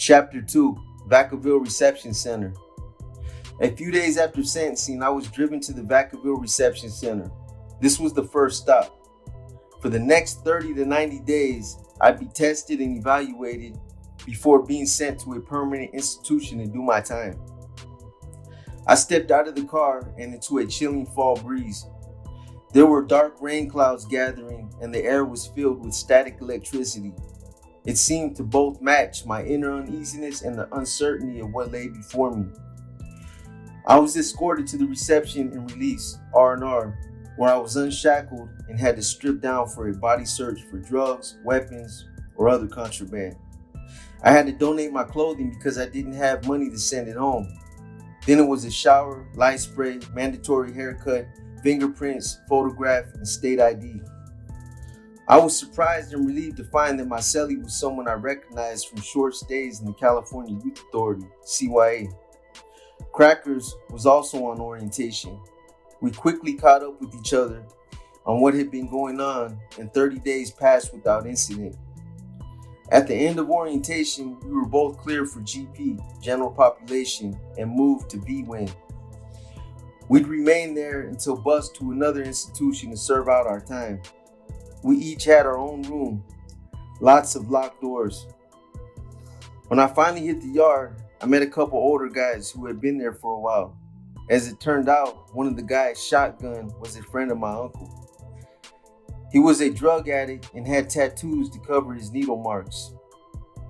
Chapter 2, Vacaville Reception Center. A few days after sentencing, I was driven to the Vacaville Reception Center. This was the first stop. For the next 30 to 90 days, I'd be tested and evaluated before being sent to a permanent institution to do my time. I stepped out of the car and into a chilling fall breeze. There were dark rain clouds gathering, and the air was filled with static electricity. It seemed to both match my inner uneasiness and the uncertainty of what lay before me. I was escorted to the reception and release, R&R, where I was unshackled and had to strip down for a body search for drugs, weapons, or other contraband. I had to donate my clothing because I didn't have money to send it home. Then it was a shower, light spray, mandatory haircut, fingerprints, photograph, and state ID. I was surprised and relieved to find that my cellie was someone I recognized from short stays in the California Youth Authority, CYA. Crackers was also on orientation. We quickly caught up with each other on what had been going on, and 30 days passed without incident. At the end of orientation, we were both cleared for GP, general population, and moved to B-Wing. We'd remain there until bused to another institution to serve out our time. We each had our own room, lots of locked doors. When I finally hit the yard, I met a couple older guys who had been there for a while. As it turned out, one of the guys' shotgun was a friend of my uncle. He was a drug addict and had tattoos to cover his needle marks.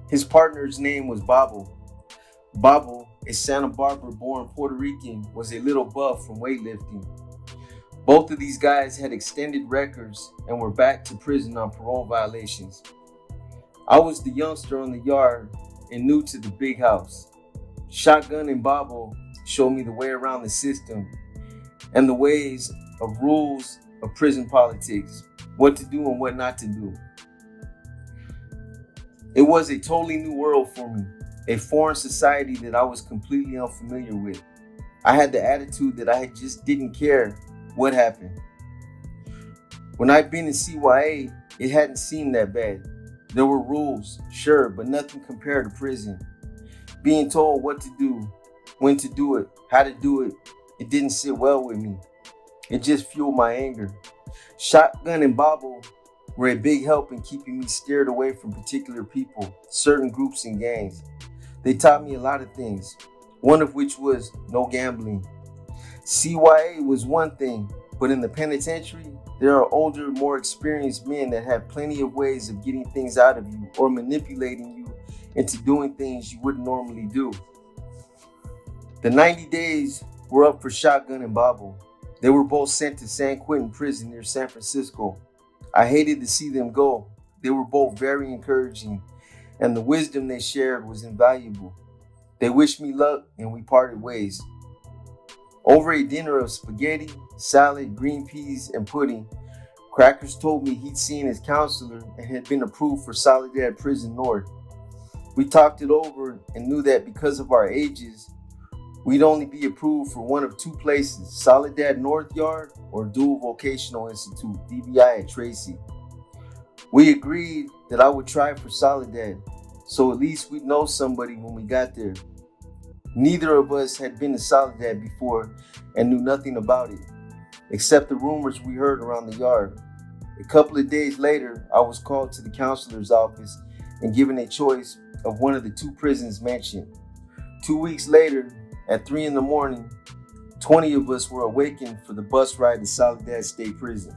His partner's name was Babo. Babo, a Santa Barbara-born Puerto Rican, was a little buff from weightlifting. Both of these guys had extended records and were back to prison on parole violations. I was the youngster on the yard and new to the big house. Shotgun and Babo showed me the way around the system and the ways of rules of prison politics, what to do and what not to do. It was a totally new world for me, a foreign society that I was completely unfamiliar with. I had the attitude that I just didn't care what happened. When I'd been in CYA, it hadn't seemed that bad. There were rules, sure, but nothing compared to prison. Being told what to do, when to do it, how to do it, it didn't sit well with me. It just fueled my anger. Shotgun and Babo were a big help in keeping me steered away from particular people, certain groups and gangs. They taught me a lot of things, one of which was no gambling. CYA was one thing, but in the penitentiary, there are older, more experienced men that have plenty of ways of getting things out of you or manipulating you into doing things you wouldn't normally do. The 90 days were up for Shotgun and Babo. They were both sent to San Quentin prison near San Francisco. I hated to see them go. They were both very encouraging, and the wisdom they shared was invaluable. They wished me luck, and we parted ways. Over a dinner of spaghetti, salad, green peas, and pudding, Crackers told me he'd seen his counselor and had been approved for Soledad Prison North. We talked it over and knew that because of our ages, we'd only be approved for one of two places, Soledad North Yard or Dual Vocational Institute, DVI at Tracy. We agreed that I would try for Soledad, so at least we'd know somebody when we got there. Neither of us had been to Soledad before and knew nothing about it, except the rumors we heard around the yard. A couple of days later, I was called to the counselor's office and given a choice of one of the two prisons mentioned. 2 weeks later, at 3 a.m, 20 of us were awakened for the bus ride to Soledad State Prison.